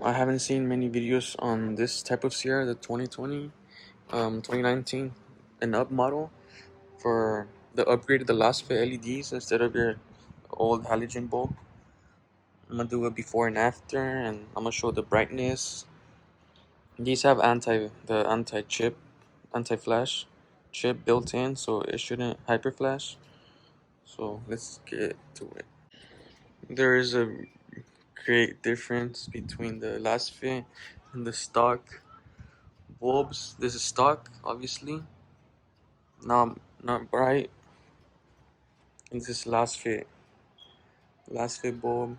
I haven't seen many videos on this type of Sierra, the 2019 and up model, for the upgrade of the Lasfit LEDs instead of your old halogen bulb. I'm gonna do a before and after, and I'm gonna show the brightness. These have anti-flash chip built in, so it shouldn't hyper flash. So let's get to it. There is a great difference between the Lasfit and the stock bulbs. This is stock, obviously, not bright. And this is Lasfit bulb.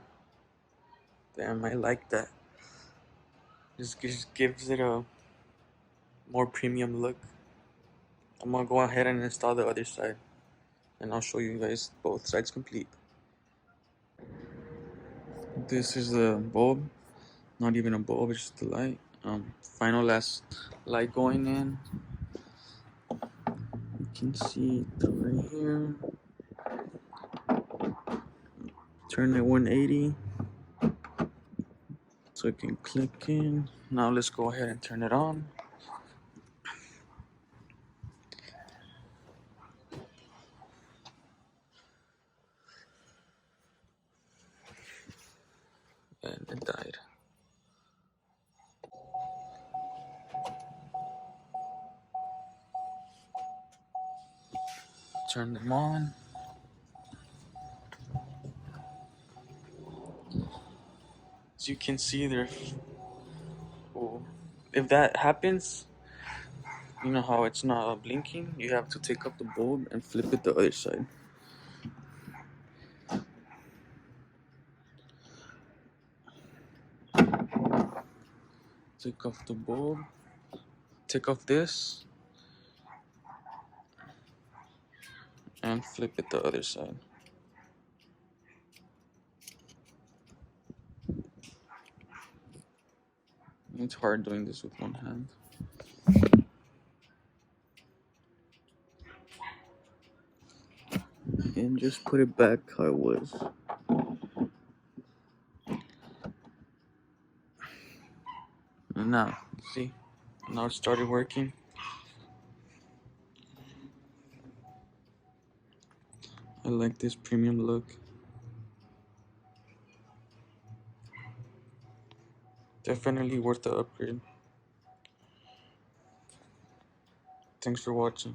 Damn, I like that. Just gives it a more premium look. I'm gonna go ahead and install the other side, and I'll show you guys both sides complete. This is the bulb, not even a bulb, it's just the light. Final last light going in. You can see it right here. Turn it 180 so it can click in. Now let's go ahead and turn it on. And it died. Turn them on. As you can see, if that happens, you know how it's not blinking, you have to take up the bulb and flip it the other side. Take off the bulb, take off this, and flip it the other side. It's hard doing this with one hand. And just put it back how it was. And now, see, now it started working. I like this premium look. Definitely worth the upgrade. Thanks for watching.